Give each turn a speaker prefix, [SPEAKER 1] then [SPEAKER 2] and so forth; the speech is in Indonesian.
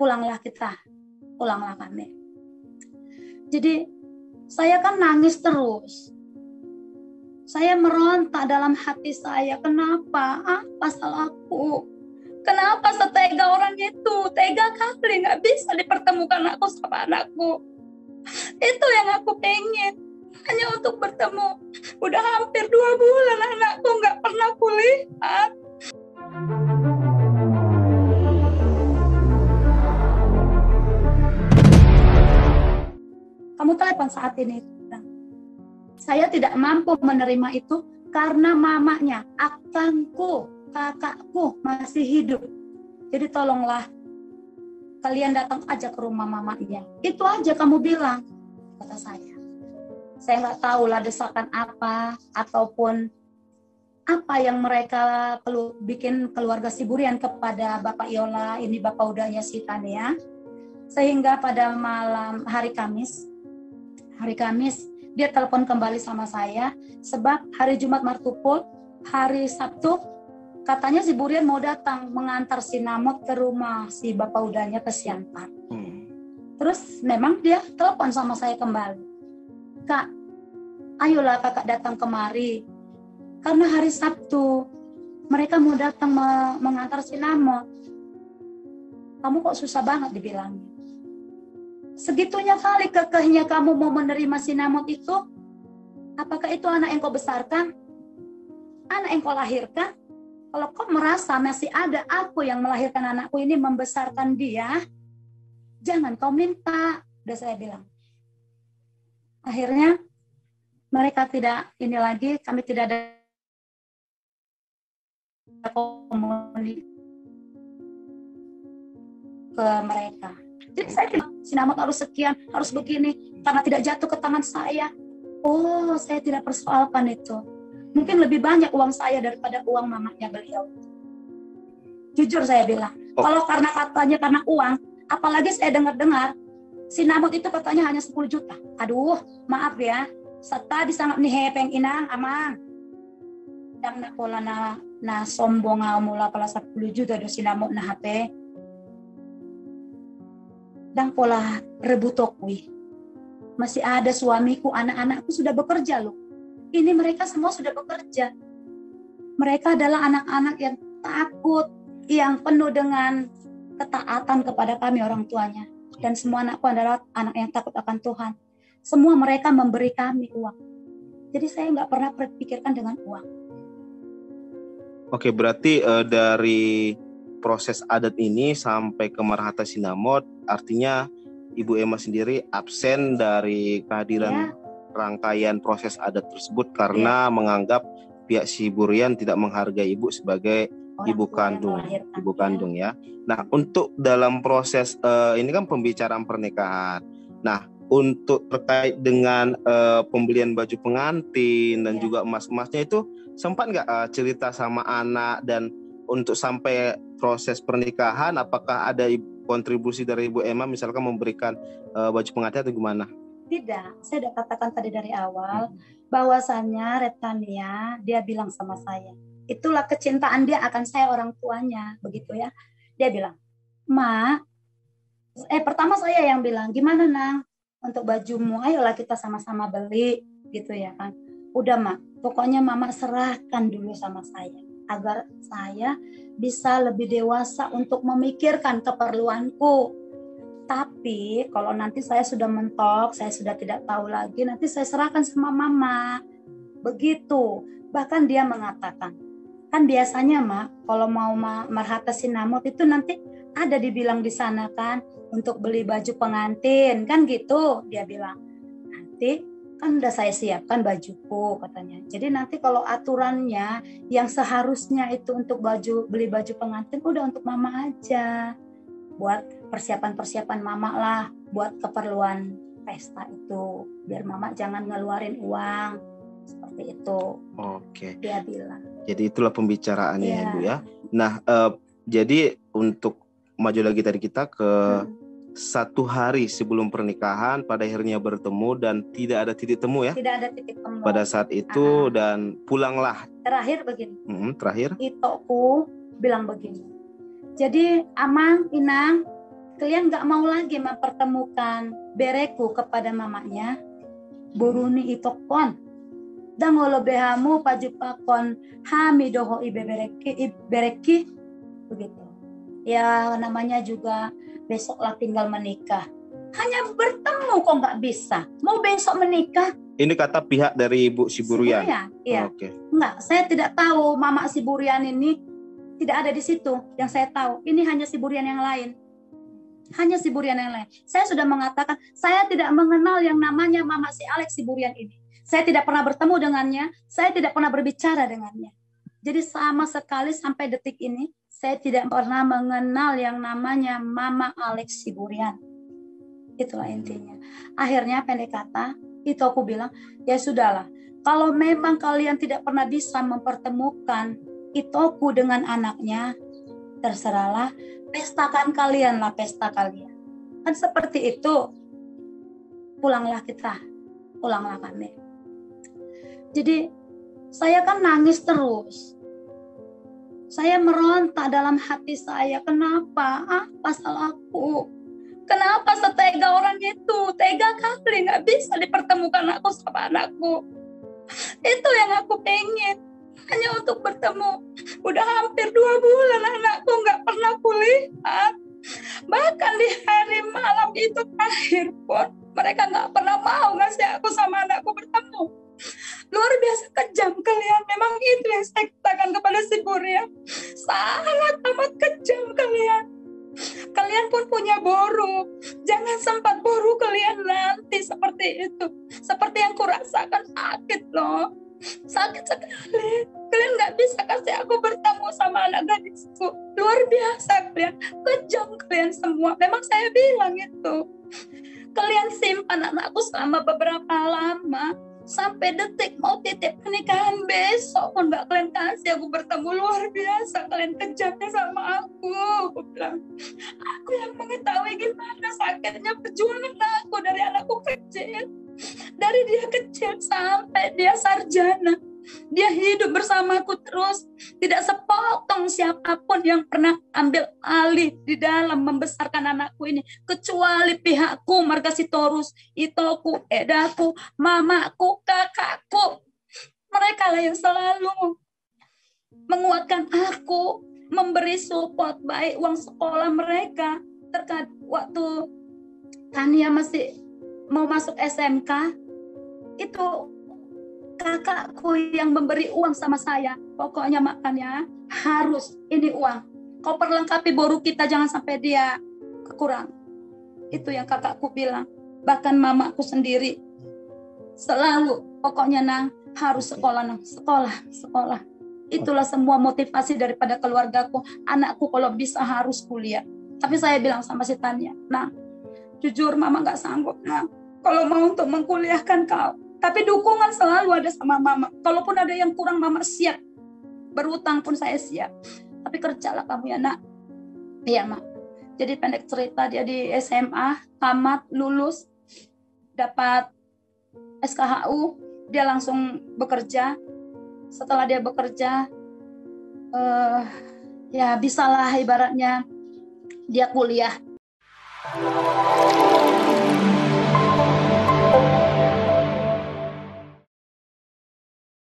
[SPEAKER 1] pulanglah kita, pulanglah kami. Jadi saya kan nangis terus. Saya meronta dalam hati saya, kenapa? Apa salahku? Kenapa setega orang itu? Tega kali nggak bisa dipertemukan aku sama anakku. Itu yang aku pengen. Hanya untuk bertemu. Udah hampir 2 bulan anakku nggak pernah kulihat. Kamu telepon saat ini. Saya tidak mampu menerima itu karena mamanya, akangku, kakakku masih hidup. Jadi tolonglah kalian datang aja ke rumah mamanya. Itu aja kamu bilang, kata saya. Saya nggak tahu lah desakan apa ataupun apa yang mereka perlu bikin keluarga Siburian kepada Bapak Yola, ini Bapak Udaya Sitania. Sehingga pada malam hari Kamis dia telepon kembali sama saya sebab hari Jumat Martupul, hari Sabtu katanya si Burian mau datang mengantar si Namot ke rumah si Bapak Udanya ke Siantar. Terus memang dia telepon sama saya kembali. Kak, ayolah kakak datang kemari. Karena hari Sabtu mereka mau datang mengantar si Namot. Kamu kok susah banget dibilangnya. Segitunya kali kekehnya kamu mau menerima si Namot itu. Apakah itu anak yang kau besarkan? Anak yang kau lahirkan? Kalau kau merasa masih ada aku yang melahirkan anakku ini, membesarkan dia, jangan kau minta. Udah saya bilang. Akhirnya mereka tidak ini lagi, kami tidak ada komunikasi ke mereka. Jadi saya bilang, si Namot harus sekian, harus begini, karena tidak jatuh ke tangan saya. Oh, saya tidak persoalkan itu. Mungkin lebih banyak uang saya daripada uang mamanya beliau. Jujur saya bilang, kalau katanya karena uang, apalagi saya dengar-dengar, si Namot itu katanya hanya 10 juta. Aduh, maaf ya, serta disanggap nih hepeng inang, amang. Dan nak pola na sombong mula pala 10 juta do si Namot na HP. Dan pola rebutokwi. Masih ada suamiku, anak-anakku sudah bekerja loh. Ini mereka semua sudah bekerja. Mereka adalah anak-anak yang takut, yang penuh dengan ketaatan kepada kami orang tuanya. Dan semua anakku adalah anak yang takut akan Tuhan. Semua mereka memberi kami uang. Jadi saya nggak pernah berpikirkan dengan uang.
[SPEAKER 2] Oke, berarti dari proses adat ini sampai ke Marhata Sinamot, artinya Ibu Emma sendiri absen dari kehadiran rangkaian proses adat tersebut karena menganggap pihak Siburian tidak menghargai ibu sebagai ibu kandung ya. Nah, untuk dalam proses ini kan pembicaraan pernikahan. Nah, untuk terkait dengan pembelian baju pengantin dan juga emas-emasnya itu sempat nggak cerita sama anak, dan untuk sampai proses pernikahan apakah ada kontribusi dari Ibu Emma misalkan memberikan baju pengantin atau gimana?
[SPEAKER 1] Tidak, saya sudah katakan tadi dari awal bahwasannya Retania dia bilang sama saya, itulah kecintaan dia akan saya orang tuanya, begitu ya. Dia bilang, Ma, pertama saya yang bilang, gimana Nang untuk bajumu, ayolah kita sama-sama beli, gitu ya kan. Udah Ma, pokoknya Mama serahkan dulu sama saya, agar saya bisa lebih dewasa untuk memikirkan keperluanku. Tapi kalau nanti saya sudah mentok, saya sudah tidak tahu lagi, nanti saya serahkan sama Mama. Begitu. Bahkan dia mengatakan, kan biasanya Ma, kalau mau Marhata Sinamot itu nanti ada dibilang di sana kan, untuk beli baju pengantin, kan gitu. Dia bilang, nanti kan udah saya siapkan bajuku katanya. Jadi nanti kalau aturannya yang seharusnya itu untuk beli baju pengantin udah untuk Mama aja. Buat persiapan-persiapan Mama lah, buat keperluan pesta itu. Biar Mama jangan ngeluarin uang. Seperti itu.
[SPEAKER 2] Oke.
[SPEAKER 1] Dia bilang.
[SPEAKER 2] Jadi itulah pembicaraannya ya, Bu ya. Nah, jadi untuk maju lagi tadi kita ke 1 hari sebelum pernikahan pada akhirnya bertemu dan tidak ada titik temu ya.
[SPEAKER 1] Tidak ada titik temu.
[SPEAKER 2] Pada saat itu dan pulanglah.
[SPEAKER 1] Terakhir begini.
[SPEAKER 2] Terakhir.
[SPEAKER 1] Itoku bilang begini. Jadi Amang, Inang, kalian nggak mau lagi mempertemukan bereku kepada mamanya, buruni itokon dan behamu pajupakon hamidoho ibereki begitu. Ya namanya juga besoklah tinggal menikah. Hanya bertemu kok nggak bisa. Mau besok menikah.
[SPEAKER 2] Ini kata pihak dari Ibu Siburian.
[SPEAKER 1] Iya.
[SPEAKER 2] Oke.
[SPEAKER 1] Enggak, saya tidak tahu Mama Siburian ini tidak ada di situ. Yang saya tahu, ini hanya Siburian yang lain. Hanya Siburian yang lain. Saya sudah mengatakan, saya tidak mengenal yang namanya Mama si Alex Siburian ini. Saya tidak pernah bertemu dengannya, saya tidak pernah berbicara dengannya. Jadi sama sekali sampai detik ini, saya tidak pernah mengenal yang namanya Mama Alex Siburian. Itulah intinya. Akhirnya pendek kata, itu aku bilang, ya sudahlah. Kalau memang kalian tidak pernah bisa mempertemukan Itoku dengan anaknya, terserahlah, pestakan kalian lah pesta kalian. Kan seperti itu. Pulanglah kita, pulanglah kami. Jadi saya kan nangis terus. Saya meronta dalam hati saya, kenapa? Apa salahku? Kenapa setega orang itu? Tega kali nggak bisa dipertemukan aku sama anakku. Itu yang aku pengen. Hanya untuk bertemu. Udah hampir 2 bulan anakku nggak pernah kulihat. Bahkan di hari malam itu terakhir pun mereka nggak pernah mau ngasih aku sama anakku bertemu. Luar biasa kejam kalian. Memang itu yang saya katakan kepada si Buria. Sangat amat kejam kalian. Kalian pun punya boru. Jangan sempat boru kalian nanti seperti itu. Seperti yang kurasakan, sakit loh. Sakit sekali. Kalian gak bisa kasih aku bertemu sama anak gadisku. Luar biasa kalian. Kejam kalian semua. Memang saya bilang itu. Kalian simpan anakku selama beberapa lama. Sampai detik mau titip pernikahan besok pun gak kalian kasih aku bertemu. Luar biasa kalian kejamnya sama aku bilang. Aku yang mengetahui gimana sakitnya perjuangan aku dari anakku kecil. Dari dia kecil sampai dia sarjana. Dia hidup bersamaku terus. Tidak sepotong siapapun yang pernah ambil alih di dalam membesarkan anakku ini. Kecuali pihakku, Margasitorus, Itoku, Edaku, Mamaku, kakakku. Mereka lah yang selalu menguatkan aku, memberi support baik uang sekolah mereka. Terkait waktu Tania masih mau masuk SMK, itu kakakku yang memberi uang sama saya. Pokoknya makannya harus ini uang. Kau perlengkapi boru kita, jangan sampai dia kurang. Itu yang kakakku bilang. Bahkan mamaku sendiri selalu, pokoknya nang harus sekolah nang, sekolah. Itulah semua motivasi daripada keluargaku. Anakku kalau bisa harus kuliah. Tapi saya bilang sama si Tania, nah jujur mama gak sanggup nah kalau mau untuk mengkuliahkan kau. Tapi dukungan selalu ada sama mama. Kalaupun ada yang kurang, mama siap. Berutang pun saya siap. Tapi kerjalah kamu ya nak. Iya mak. Jadi pendek cerita, dia di SMA, tamat, lulus, dapat SKHU, dia langsung bekerja. Setelah dia bekerja, ya bisalah ibaratnya dia kuliah.